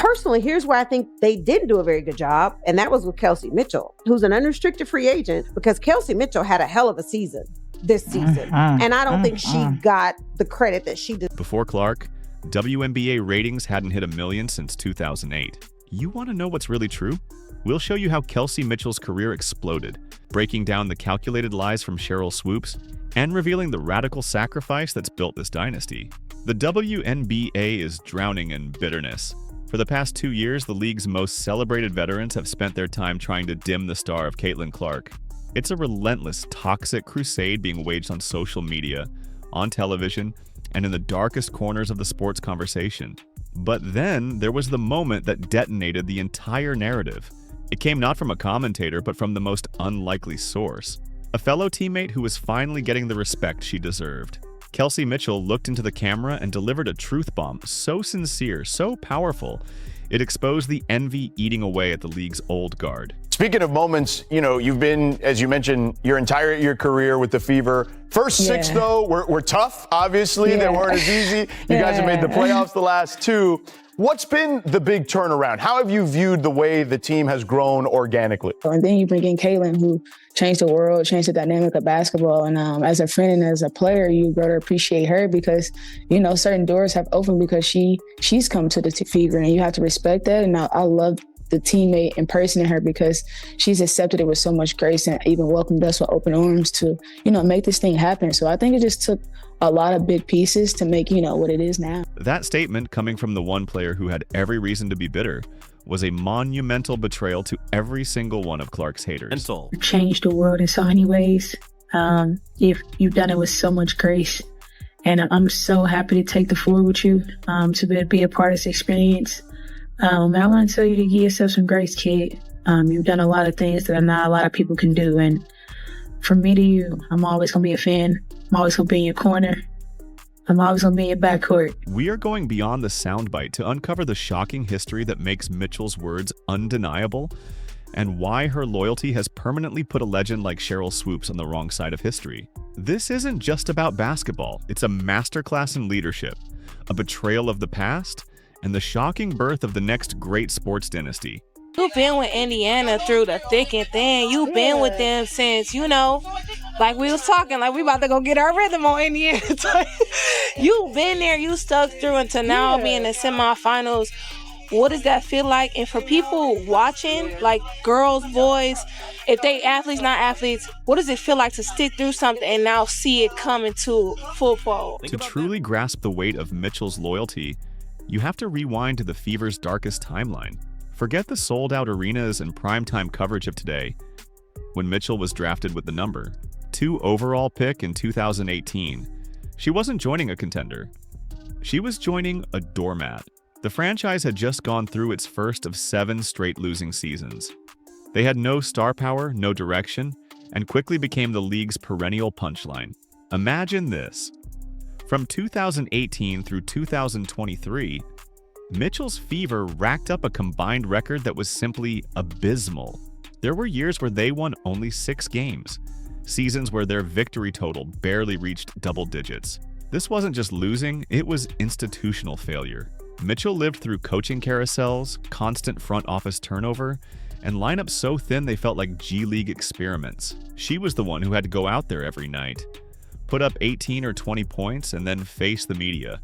Personally, here's where I think they didn't do a very good job, and that was with Kelsey Mitchell, who's an unrestricted free agent, because Kelsey Mitchell had a hell of a season this season, and I don't think she got the credit that she did. Before Clark, WNBA ratings hadn't hit 1 million since 2008. You want to know what's really true? We'll show you how Kelsey Mitchell's career exploded, breaking down the calculated lies from Sheryl Swoopes and revealing the radical sacrifice that's built this dynasty. The WNBA is drowning in bitterness. For the past 2 years, the league's most celebrated veterans have spent their time trying to dim the star of Caitlin Clark. It's a relentless, toxic crusade being waged on social media, on television, and in the darkest corners of the sports conversation. But then there was the moment that detonated the entire narrative. It came not from a commentator, but from the most unlikely source. A fellow teammate who was finally getting the respect she deserved. Kelsey Mitchell looked into the camera and delivered a truth bomb so sincere, so powerful, it exposed the envy eating away at the league's old guard. Speaking of moments, you've been, as you mentioned, your career with the Fever. First 6, though, were tough, obviously. They weren't as easy. You guys have made the playoffs the last 2. What's been the big turnaround? How have you viewed the way the team has grown organically? And then you bring in Caitlin, who changed the world, changed the dynamic of basketball. And as a friend and as a player, you grow to appreciate her because, certain doors have opened because she's come to the Fever, and you have to respect that. And I love the teammate and person in her because she's accepted it with so much grace and even welcomed us with open arms to, make this thing happen. So I think it just took a lot of big pieces to make, what it is now. That statement, coming from the one player who had every reason to be bitter, was a monumental betrayal to every single one of Clark's haters. You've changed the world in so many ways. You've done it with so much grace. And I'm so happy to take the floor with you, to be a part of this experience. I want to tell you to give yourself some grace, kid. You've done a lot of things that not a lot of people can do. And from me to you, I'm always going to be a fan. I'm always going to be in your corner. I'm always going to be in your backcourt. We are going beyond the soundbite to uncover the shocking history that makes Mitchell's words undeniable and why her loyalty has permanently put a legend like Sheryl Swoopes on the wrong side of history. This isn't just about basketball. It's a masterclass in leadership, a betrayal of the past, and the shocking birth of the next great sports dynasty. You've been with Indiana through the thick and thin. You've been with them since, like we was talking, like we about to go get our rhythm on Indiana. You've been there, you stuck through until now being in the semifinals. What does that feel like? And for people watching, like girls, boys, if they athletes, not athletes, what does it feel like to stick through something and now see it come into full fold? To truly grasp the weight of Mitchell's loyalty, you have to rewind to the Fever's darkest timeline. Forget the sold-out arenas and primetime coverage of today. When Mitchell was drafted with the number 2 overall pick in 2018, she wasn't joining a contender. She was joining a doormat. The franchise had just gone through its first of 7 straight losing seasons. They had no star power, no direction, and quickly became the league's perennial punchline. Imagine this. From 2018 through 2023, Mitchell's Fever racked up a combined record that was simply abysmal. There were years where they won only 6 games, seasons where their victory total barely reached double digits. This wasn't just losing, it was institutional failure. Mitchell lived through coaching carousels, constant front office turnover, and lineups so thin they felt like G League experiments. She was the one who had to go out there every night, put up 18 or 20 points, and then face the media.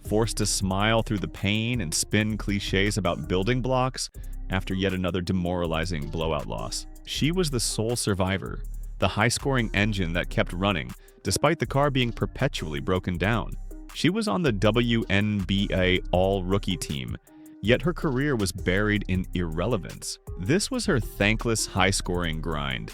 Forced to smile through the pain and spin cliches about building blocks after yet another demoralizing blowout loss. She was the sole survivor, the high-scoring engine that kept running, despite the car being perpetually broken down. She was on the WNBA All-Rookie team, yet her career was buried in irrelevance. This was her thankless, high-scoring grind.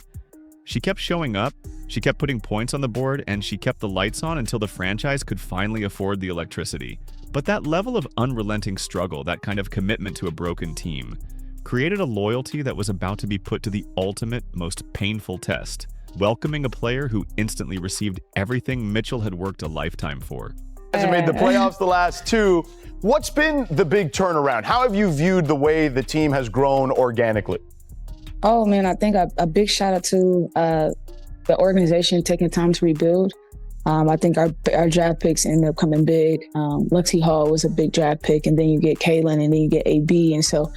She kept showing up, she kept putting points on the board, and she kept the lights on until the franchise could finally afford the electricity. But that level of unrelenting struggle, that kind of commitment to a broken team, created a loyalty that was about to be put to the ultimate, most painful test, welcoming a player who instantly received everything Mitchell had worked a lifetime for. Hasn't made the playoffs the last 2. What's been the big turnaround? How have you viewed the way the team has grown organically? Oh, man, I think a big shout out to the organization taking time to rebuild. I think our draft picks ended up coming big. Lexi Hall was a big draft pick, and then you get Kaylin, and then you get AB. And so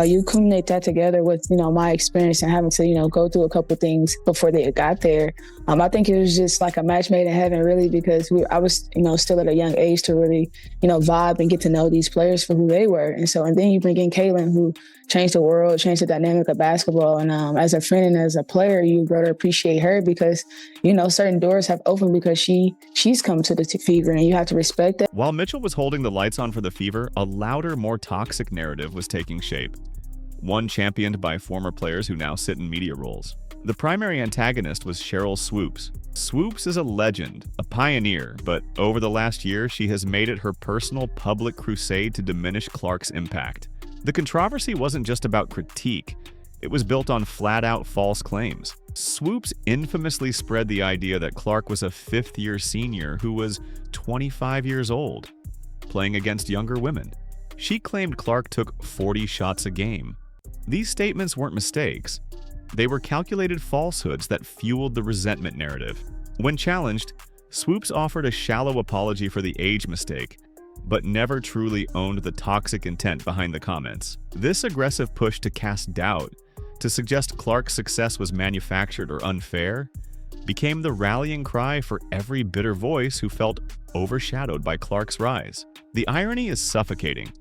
you culminate that together with, my experience and having to, go through a couple of things before they got there. I think it was just like a match made in heaven, really, because I was, still at a young age to really, vibe and get to know these players for who they were. And then you bring in Kaylin, who changed the world, changed the dynamic of basketball. And as a friend and as a player, you grow to appreciate her because, certain doors have opened because she's come to the Fever, and you have to respect that. While Mitchell was holding the lights on for the Fever, a louder, more toxic narrative was taking shape. One championed by former players who now sit in media roles. The primary antagonist was Sheryl Swoopes. Swoopes is a legend, a pioneer, but over the last year, she has made it her personal public crusade to diminish Clark's impact. The controversy wasn't just about critique, it was built on flat-out false claims. Swoopes infamously spread the idea that Clark was a fifth-year senior who was 25 years old, playing against younger women. She claimed Clark took 40 shots a game. These statements weren't mistakes. They were calculated falsehoods that fueled the resentment narrative. When challenged, Swoopes offered a shallow apology for the age mistake, but never truly owned the toxic intent behind the comments. This aggressive push to cast doubt, to suggest Clark's success was manufactured or unfair, became the rallying cry for every bitter voice who felt overshadowed by Clark's rise. The irony is suffocating.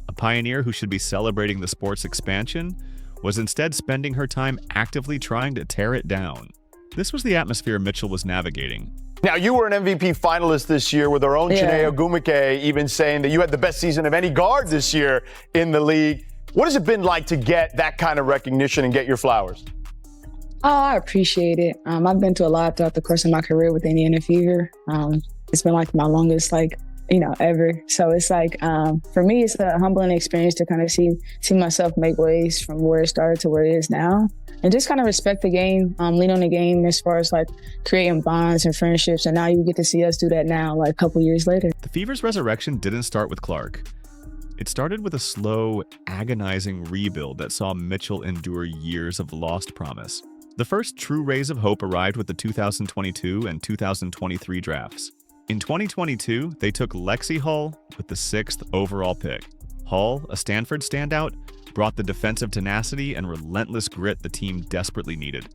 A pioneer who should be celebrating the sport's expansion was instead spending her time actively trying to tear it down. This was the atmosphere Mitchell was navigating. Now, you were an MVP finalist this year with our own Chiney Ogwumike even saying that you had the best season of any guard this year in the league. What has it been like to get that kind of recognition and get your flowers? Oh, I appreciate it. I've been to a lot throughout the course of my career with Indiana Fever. It's been like my longest, ever. So it's for me, it's a humbling experience to kind of see myself make waves from where it started to where it is now. And just kind of respect the game, lean on the game as far as creating bonds and friendships. And now you get to see us do that now, a couple years later. The Fever's resurrection didn't start with Clark. It started with a slow, agonizing rebuild that saw Mitchell endure years of lost promise. The first true rays of hope arrived with the 2022 and 2023 drafts. In 2022, they took Lexi Hall with the 6th overall pick. Hall, a Stanford standout, brought the defensive tenacity and relentless grit the team desperately needed.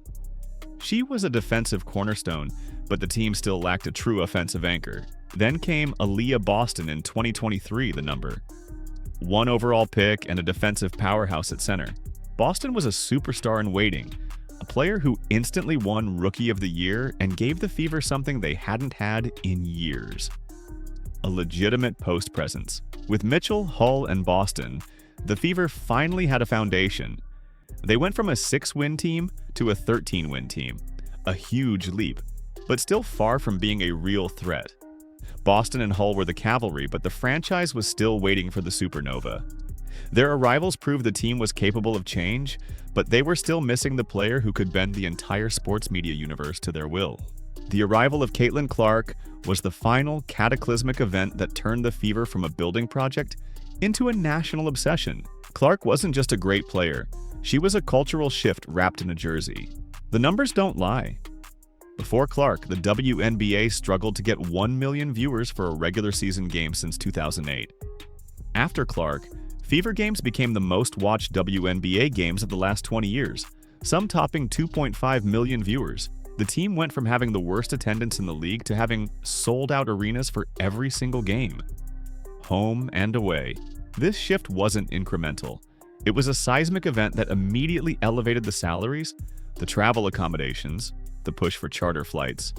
She was a defensive cornerstone, but the team still lacked a true offensive anchor. Then came Aaliyah Boston in 2023, the number. 1 overall pick and a defensive powerhouse at center. Boston was a superstar in waiting, a player who instantly won Rookie of the Year and gave the Fever something they hadn't had in years: a legitimate post presence. With Mitchell, Hull, and Boston, the Fever finally had a foundation. They went from a 6-win team to a 13-win team, a huge leap, but still far from being a real threat. Boston and Hull were the cavalry, but the franchise was still waiting for the supernova. Their arrivals proved the team was capable of change, but they were still missing the player who could bend the entire sports media universe to their will. The arrival of Caitlin Clark was the final cataclysmic event that turned the Fever from a building project into a national obsession. Clark wasn't just a great player, she was a cultural shift wrapped in a jersey. The numbers don't lie. Before Clark, the WNBA struggled to get 1 million viewers for a regular season game since 2008. After Clark, Fever games became the most watched WNBA games of the last 20 years, some topping 2.5 million viewers. The team went from having the worst attendance in the league to having sold-out arenas for every single game, home and away. This shift wasn't incremental. It was a seismic event that immediately elevated the salaries, the travel accommodations, the push for charter flights,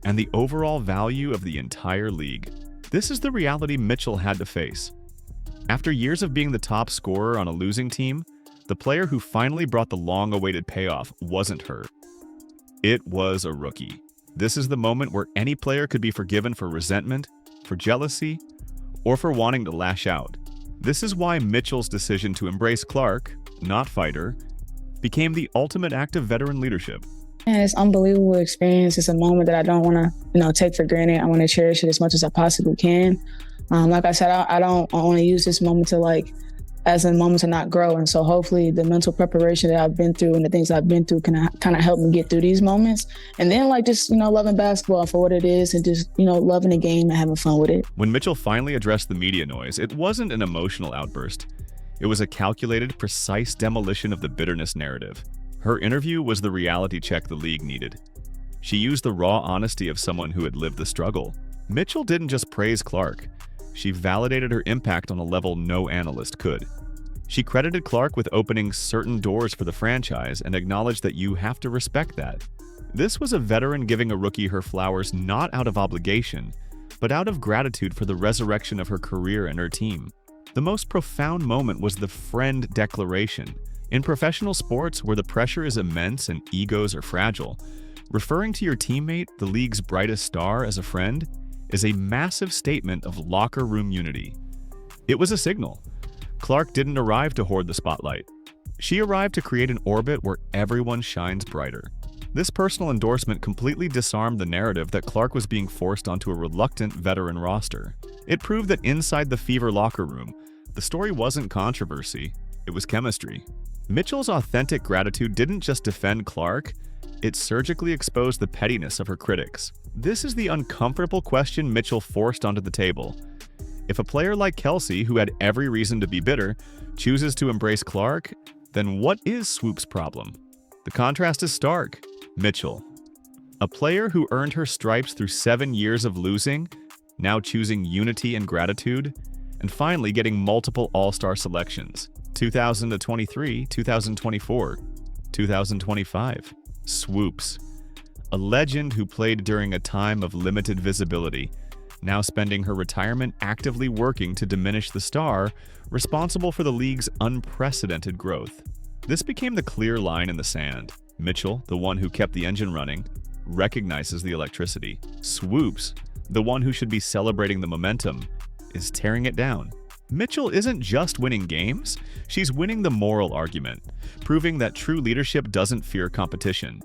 and the overall value of the entire league. This is the reality Mitchell had to face. After years of being the top scorer on a losing team, the player who finally brought the long-awaited payoff wasn't her. It was a rookie. This is the moment where any player could be forgiven for resentment, for jealousy, or for wanting to lash out. This is why Mitchell's decision to embrace Clark, not fight her, became the ultimate act of veteran leadership. And it's an unbelievable experience. It's a moment that I don't want to, take for granted. I want to cherish it as much as I possibly can. Like I said, I don't want to use this moment to as a moment to not grow. And so hopefully the mental preparation that I've been through and the things I've been through can kind of help me get through these moments. And then like just, loving basketball for what it is and just, loving the game and having fun with it. When Mitchell finally addressed the media noise, it wasn't an emotional outburst. It was a calculated, precise demolition of the bitterness narrative. Her interview was the reality check the league needed. She used the raw honesty of someone who had lived the struggle. Mitchell didn't just praise Clark. She validated her impact on a level no analyst could. She credited Clark with opening certain doors for the franchise and acknowledged that you have to respect that. This was a veteran giving a rookie her flowers not out of obligation, but out of gratitude for the resurrection of her career and her team. The most profound moment was the friend declaration. In professional sports, where the pressure is immense and egos are fragile, referring to your teammate, the league's brightest star, as a friend is a massive statement of locker room unity. It was a signal. Clark didn't arrive to hoard the spotlight. She arrived to create an orbit where everyone shines brighter. This personal endorsement completely disarmed the narrative that Clark was being forced onto a reluctant veteran roster. It proved that inside the Fever locker room, the story wasn't controversy, it was chemistry. Mitchell's authentic gratitude didn't just defend Clark, it surgically exposed the pettiness of her critics. This is the uncomfortable question Mitchell forced onto the table. If a player like Kelsey, who had every reason to be bitter, chooses to embrace Clark, then what is Swoopes' problem? The contrast is stark. Mitchell, a player who earned her stripes through 7 years of losing, now choosing unity and gratitude, and finally getting multiple All-Star selections, 2023, 2024, 2025. Swoopes, a legend who played during a time of limited visibility, now spending her retirement actively working to diminish the star responsible for the league's unprecedented growth. This became the clear line in the sand. Mitchell, the one who kept the engine running, recognizes the electricity. Swoopes, the one who should be celebrating the momentum, is tearing it down. Mitchell isn't just winning games, she's winning the moral argument, proving that true leadership doesn't fear competition.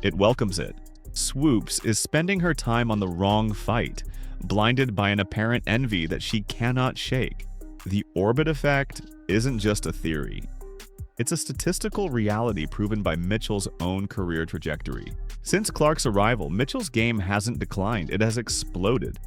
It welcomes it. Swoopes is spending her time on the wrong fight, blinded by an apparent envy that she cannot shake. The orbit effect isn't just a theory. It's a statistical reality proven by Mitchell's own career trajectory. Since Clark's arrival, Mitchell's game hasn't declined, it has exploded.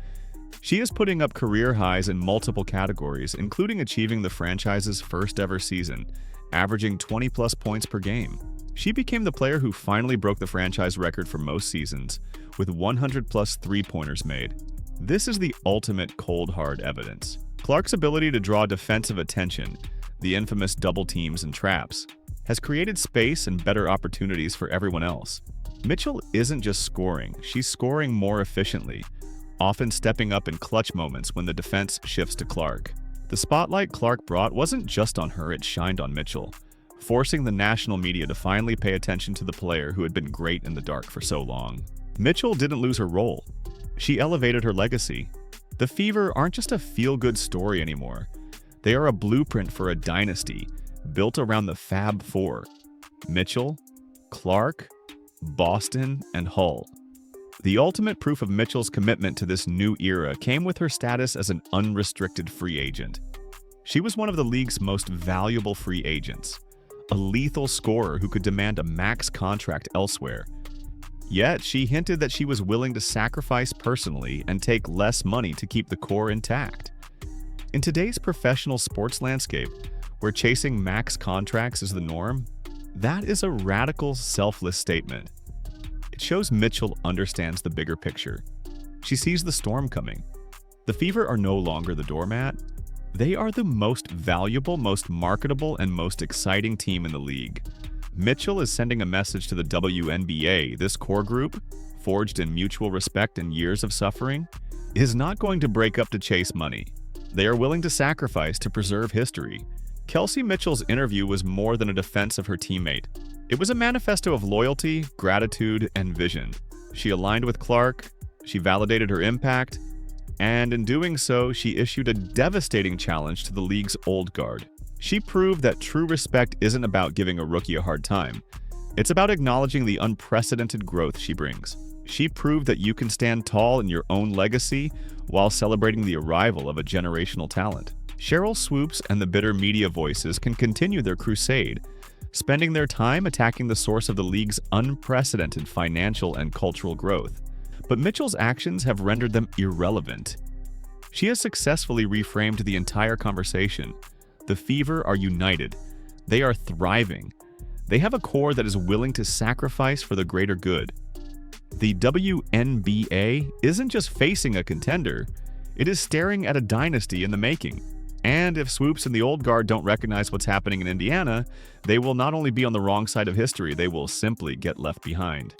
She is putting up career highs in multiple categories, including achieving the franchise's first ever season, averaging 20-plus points per game. She became the player who finally broke the franchise record for most seasons, with 100-plus three-pointers made. This is the ultimate cold hard evidence. Clark's ability to draw defensive attention, the infamous double teams and traps, has created space and better opportunities for everyone else. Mitchell isn't just scoring, she's scoring more efficiently, often stepping up in clutch moments when the defense shifts to Clark. The spotlight Clark brought wasn't just on her, it shined on Mitchell, forcing the national media to finally pay attention to the player who had been great in the dark for so long. Mitchell didn't lose her role. She elevated her legacy. The Fever aren't just a feel-good story anymore. They are a blueprint for a dynasty built around the Fab Four: Mitchell, Clark, Boston, and Hull. The ultimate proof of Mitchell's commitment to this new era came with her status as an unrestricted free agent. She was one of the league's most valuable free agents, a lethal scorer who could demand a max contract elsewhere. Yet, she hinted that she was willing to sacrifice personally and take less money to keep the core intact. In today's professional sports landscape, where chasing max contracts is the norm, that is a radical, selfless statement. It shows Mitchell understands the bigger picture. She sees the storm coming. The Fever are no longer the doormat. They are the most valuable, most marketable, and most exciting team in the league. Mitchell is sending a message to the WNBA. This core group, forged in mutual respect and years of suffering, is not going to break up to chase money. They are willing to sacrifice to preserve history. Kelsey Mitchell's interview was more than a defense of her teammate. It was a manifesto of loyalty, gratitude, and vision. She aligned with Clark, she validated her impact, and in doing so, she issued a devastating challenge to the league's old guard. She proved that true respect isn't about giving a rookie a hard time. It's about acknowledging the unprecedented growth she brings. She proved that you can stand tall in your own legacy while celebrating the arrival of a generational talent. Sheryl Swoopes and the bitter media voices can continue their crusade, spending their time attacking the source of the league's unprecedented financial and cultural growth. But Mitchell's actions have rendered them irrelevant. She has successfully reframed the entire conversation. The Fever are united. They are thriving. They have a core that is willing to sacrifice for the greater good. The WNBA isn't just facing a contender, it is staring at a dynasty in the making. And if Swoopes and the old guard don't recognize what's happening in Indiana, they will not only be on the wrong side of history, they will simply get left behind.